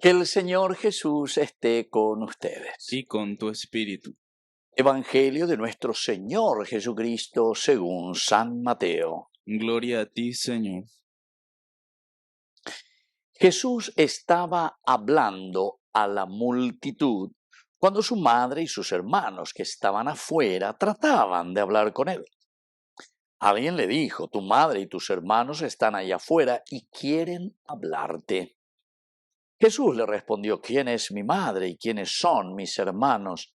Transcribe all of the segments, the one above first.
Que el Señor Jesús esté con ustedes. Y con tu espíritu. Evangelio de nuestro Señor Jesucristo según San Mateo. Gloria a ti, Señor. Jesús estaba hablando a la multitud cuando su madre y sus hermanos que estaban afuera trataban de hablar con él. Alguien le dijo: tu madre y tus hermanos están allá afuera y quieren hablarte. Jesús le respondió: ¿quién es mi madre y quiénes son mis hermanos?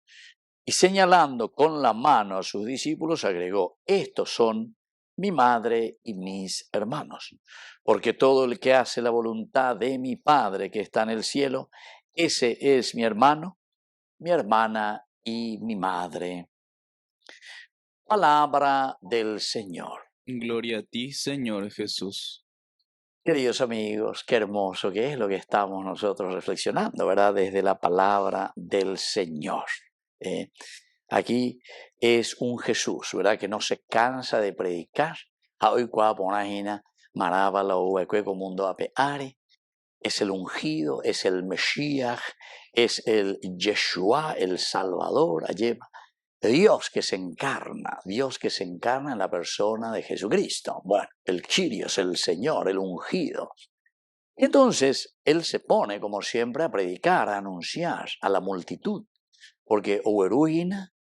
Y señalando con la mano a sus discípulos agregó: estos son mi madre y mis hermanos, porque todo el que hace la voluntad de mi Padre que está en el cielo, ese es mi hermano, mi hermana y mi madre. Palabra del Señor. Gloria a ti, Señor Jesús. Queridos amigos, qué hermoso que es lo que estamos nosotros reflexionando, ¿verdad? Desde la palabra del Señor. Aquí es un Jesús, ¿verdad? Que no se cansa de predicar. Hoy mundo apeare. Es el ungido, es el Mesías, es el Yeshua, el Salvador, Ayema. Dios que se encarna en la persona de Jesucristo. Bueno, el Kyrios, el Señor, el ungido. Y entonces Él se pone, como siempre, a predicar, a anunciar a la multitud. Porque Oweruina,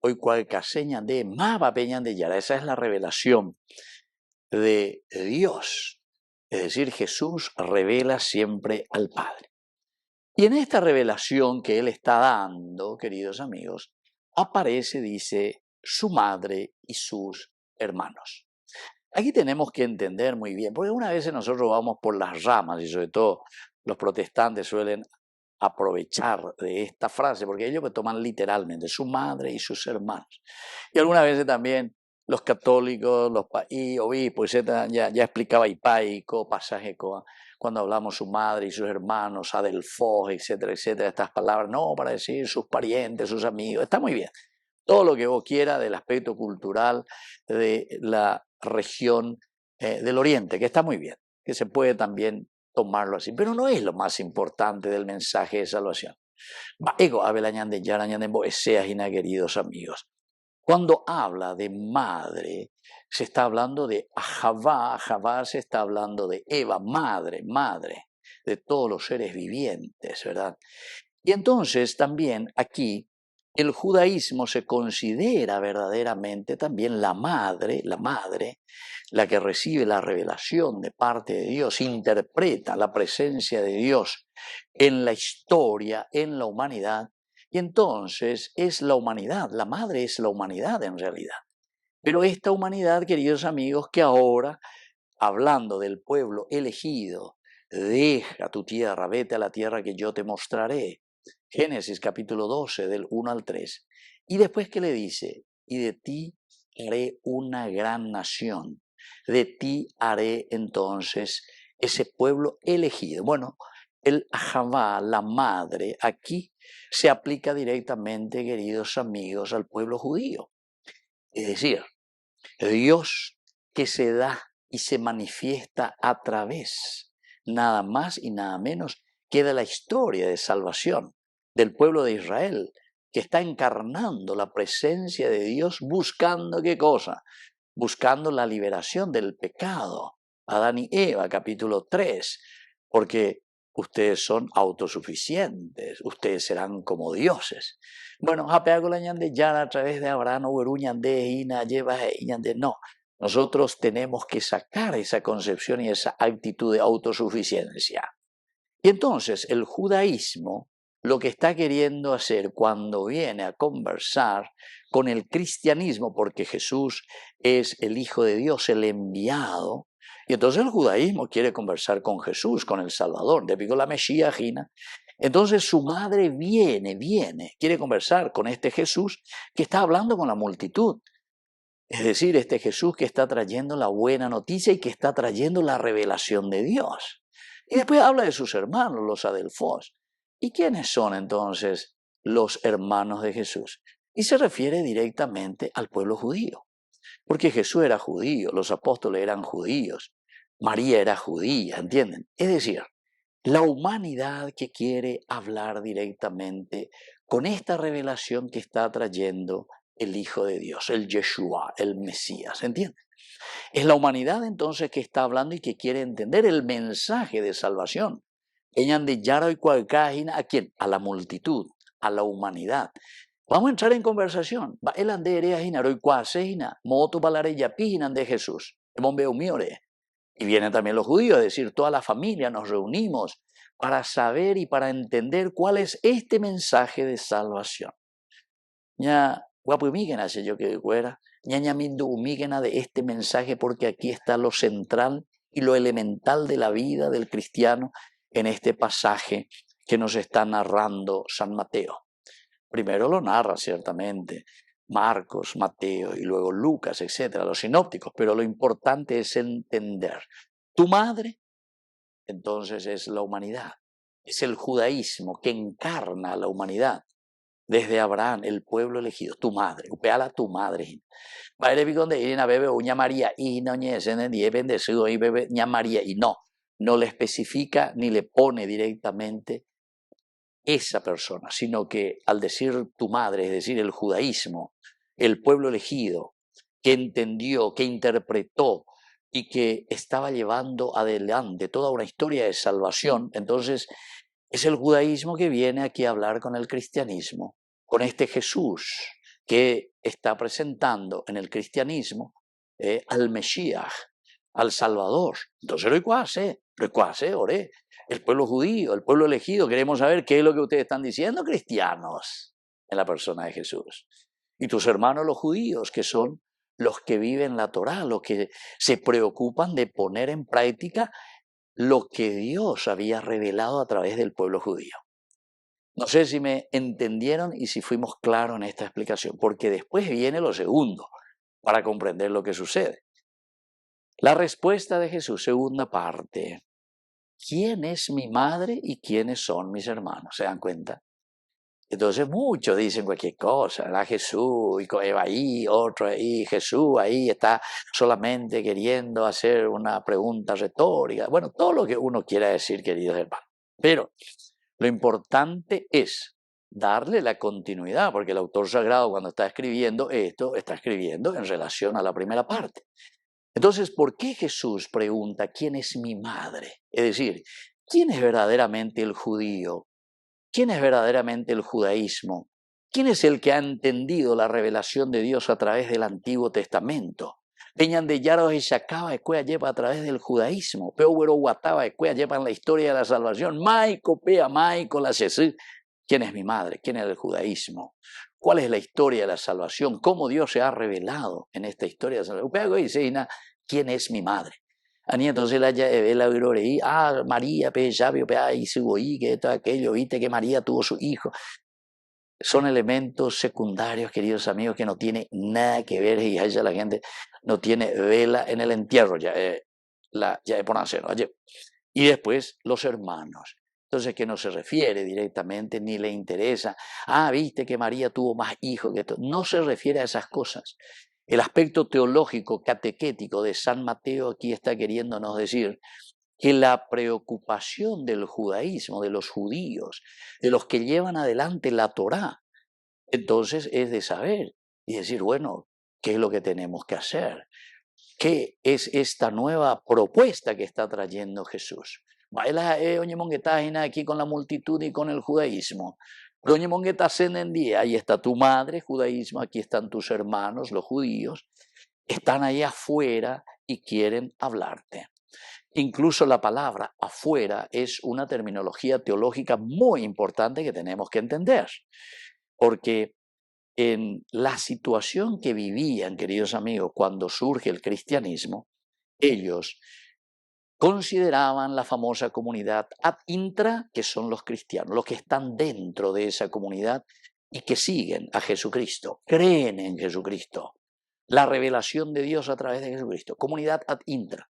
hoy cual caseña de Maba Peñan de Yara, esa es la revelación de Dios. Es decir, Jesús revela siempre al Padre. Y en esta revelación que Él está dando, queridos amigos, aparece, dice, su madre y sus hermanos. Aquí tenemos que entender muy bien, porque una vez nosotros vamos por las ramas, y sobre todo los protestantes suelen aprovechar de esta frase, porque ellos me toman literalmente su madre y sus hermanos. Y algunas veces también los católicos, los obispos, etc., ya explicaba Hipaico, pasaje cuando hablamos su madre y sus hermanos, Adelfos, etcétera, etcétera, estas palabras, no, para decir sus parientes, sus amigos, está muy bien. Todo lo que vos quieras del aspecto cultural de la región del Oriente, que está muy bien, que se puede también tomarlo así, pero no es lo más importante del mensaje de salvación. Queridos amigos, cuando habla de madre, se está hablando de Ahavá se está hablando de Eva, madre de todos los seres vivientes, ¿verdad? Y entonces también aquí el judaísmo se considera verdaderamente también la madre, la que recibe la revelación de parte de Dios, interpreta la presencia de Dios en la historia, en la humanidad, y entonces es la humanidad, la madre es la humanidad en realidad. Pero esta humanidad, queridos amigos, que ahora, hablando del pueblo elegido, deja tu tierra, vete a la tierra que yo te mostraré. Génesis capítulo 12, del 1 al 3. Y después que le dice, y de ti haré una gran nación, de ti haré entonces ese pueblo elegido. Bueno, el Ahavá, la madre, aquí se aplica directamente, queridos amigos, al pueblo judío. Es decir, Dios que se da y se manifiesta a través, nada más y nada menos, que de la historia de salvación del pueblo de Israel, que está encarnando la presencia de Dios buscando ¿qué cosa? Buscando la liberación del pecado. Adán y Eva, capítulo 3, porque ustedes son autosuficientes, ustedes serán como dioses. Bueno, a través de Abraham, no. Nosotros tenemos que sacar esa concepción y esa actitud de autosuficiencia. Y entonces el judaísmo lo que está queriendo hacer cuando viene a conversar con el cristianismo, porque Jesús es el Hijo de Dios, el enviado, y entonces el judaísmo quiere conversar con Jesús, con el Salvador, de la Mesías, entonces su madre viene, quiere conversar con este Jesús que está hablando con la multitud. Es decir, este Jesús que está trayendo la buena noticia y que está trayendo la revelación de Dios. Y después habla de sus hermanos, los adelfos. ¿Y quiénes son entonces los hermanos de Jesús? Y se refiere directamente al pueblo judío. Porque Jesús era judío, los apóstoles eran judíos, María era judía, ¿entienden? Es decir, La humanidad que quiere hablar directamente con esta revelación que está trayendo el Hijo de Dios, el Yeshua, el Mesías, ¿entiendes? Es la humanidad entonces que está hablando y que quiere entender el mensaje de salvación. ¿A quién? A la multitud, a la humanidad. Vamos a entrar en conversación. El anderea hinaroi cuasehina, moto palareya pijinan de Jesús. Y vienen también los judíos, es decir, toda la familia nos reunimos para saber y para entender cuál es este mensaje de salvación. Ya, guapumígena se yo que fuera, ñañamindu humígena de este mensaje, porque aquí está lo central y lo elemental de la vida del cristiano en este pasaje que nos está narrando San Mateo. Primero lo narra ciertamente Marcos, Mateo y luego Lucas, etcétera, los sinópticos, pero lo importante es entender. Tu madre, entonces, es la humanidad, es el judaísmo que encarna a la humanidad. Desde Abraham, el pueblo elegido, tu madre, upeala tu madre. Bebe uña María y no bendecido y bebe ña María y no le especifica ni le pone directamente esa persona, sino que al decir tu madre, es decir, el judaísmo, el pueblo elegido, que entendió, que interpretó y que estaba llevando adelante toda una historia de salvación, entonces es el judaísmo que viene aquí a hablar con el cristianismo, con este Jesús que está presentando en el cristianismo al Mesías, al Salvador. Entonces oré. El pueblo judío, el pueblo elegido, queremos saber qué es lo que ustedes están diciendo, cristianos, en la persona de Jesús. Y tus hermanos los judíos, que son los que viven la Torá, los que se preocupan de poner en práctica lo que Dios había revelado a través del pueblo judío. No sé si me entendieron y si fuimos claros en esta explicación, porque después viene lo segundo, para comprender lo que sucede. La respuesta de Jesús, segunda parte. ¿Quién es mi madre y quiénes son mis hermanos? ¿Se dan cuenta? Entonces muchos dicen cualquier cosa, ¿verdad? Jesús, y Eva ahí, otro ahí, Jesús ahí está solamente queriendo hacer una pregunta retórica. Bueno, todo lo que uno quiera decir, queridos hermanos. Pero lo importante es darle la continuidad, porque el autor sagrado cuando está escribiendo esto, está escribiendo en relación a la primera parte. Entonces, ¿por qué Jesús pregunta quién es mi madre? Es decir, ¿quién es verdaderamente el judío? ¿Quién es verdaderamente el judaísmo? ¿Quién es el que ha entendido la revelación de Dios a través del Antiguo Testamento? Peñan de Yaros y Shacaba escuela lleva a través del judaísmo. Pero Guataba escuela lleva en la historia de la salvación. Maico pea maico la Jesús. ¿Quién es mi madre? ¿Quién es el judaísmo? ¿Cuál es la historia de la salvación? ¿Cómo Dios se ha revelado en esta historia de la salvación? ¿Quién es mi madre? Entonces María, que esto, aquello, viste que María tuvo su hijo. Son elementos secundarios, queridos amigos, que no tiene nada que ver, y a ella la gente no tiene vela en el entierro, ya es por nacer. Y después los hermanos. Entonces, que no se refiere directamente, ni le interesa, viste que María tuvo más hijos que esto. No se refiere a esas cosas. El aspecto teológico, catequético de San Mateo aquí está queriéndonos decir que la preocupación del judaísmo, de los judíos, de los que llevan adelante la Torá, entonces es de saber y decir, bueno, ¿qué es lo que tenemos que hacer? ¿Qué es esta nueva propuesta que está trayendo Jesús? Baila aquí con la multitud y con el judaísmo. Ahí está tu madre, judaísmo, aquí están tus hermanos, los judíos, están ahí afuera y quieren hablarte. Incluso la palabra afuera es una terminología teológica muy importante que tenemos que entender, porque en la situación que vivían, queridos amigos, cuando surge el cristianismo, ellos consideraban la famosa comunidad ad intra, que son los cristianos, los que están dentro de esa comunidad y que siguen a Jesucristo, creen en Jesucristo, la revelación de Dios a través de Jesucristo, comunidad ad intra.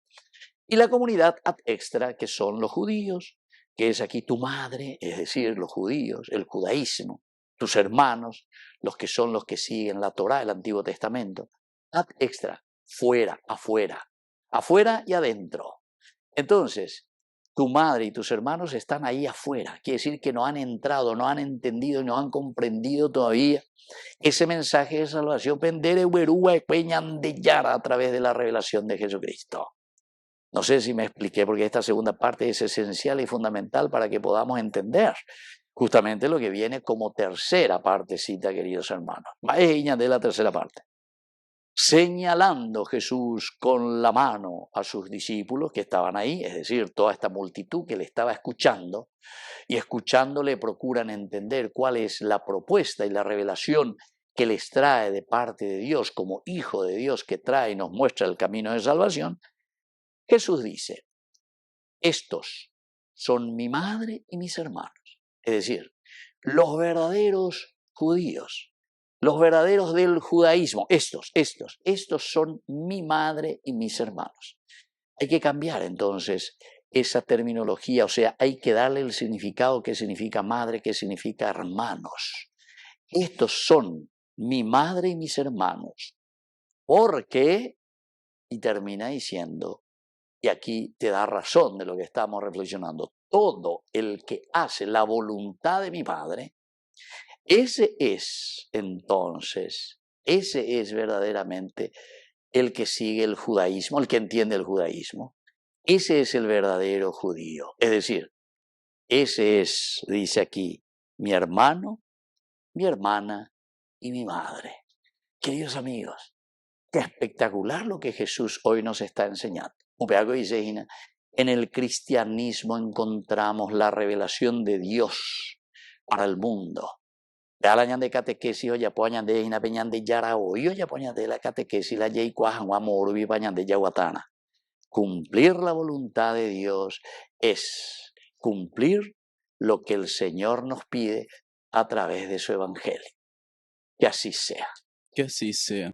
Y la comunidad ad extra, que son los judíos, que es aquí tu madre, es decir, los judíos, el judaísmo, tus hermanos, los que son los que siguen la Torá, el Antiguo Testamento. Ad extra, fuera, afuera y adentro. Entonces, Tu madre y tus hermanos están ahí afuera. Quiere decir que no han entrado, no han entendido y no han comprendido todavía ese mensaje de salvación a través de la revelación de Jesucristo. No sé si me expliqué, porque esta segunda parte es esencial y fundamental para que podamos entender justamente lo que viene como tercera partecita, queridos hermanos. Vaya de la tercera parte. Señalando Jesús con la mano a sus discípulos que estaban ahí, es decir, toda esta multitud que le estaba escuchando, y escuchándole procuran entender cuál es la propuesta y la revelación que les trae de parte de Dios como Hijo de Dios que trae y nos muestra el camino de salvación. Jesús dice, estos son mi madre y mis hermanos, es decir, los verdaderos judíos, los verdaderos del judaísmo, estos son mi madre y mis hermanos. Hay que cambiar entonces esa terminología, o sea, hay que darle el significado que significa madre, que significa hermanos. Estos son mi madre y mis hermanos, porque, y termina diciendo, y aquí te da razón de lo que estamos reflexionando, todo el que hace la voluntad de mi Padre, ese es verdaderamente el que sigue el judaísmo, el que entiende el judaísmo. Ese es el verdadero judío. Es decir, ese es, dice aquí, mi hermano, mi hermana y mi madre. Queridos amigos, qué espectacular lo que Jesús hoy nos está enseñando. En el cristianismo encontramos la revelación de Dios para el mundo. Vean de catequesis o ya poñan de ina peñan de yara o yo ya poñan de la catequesis la yei cuajan o amor vi pañan de yaguatana. Cumplir la voluntad de Dios es cumplir lo que el Señor nos pide a través de su evangelio. Que así sea. Que así sea.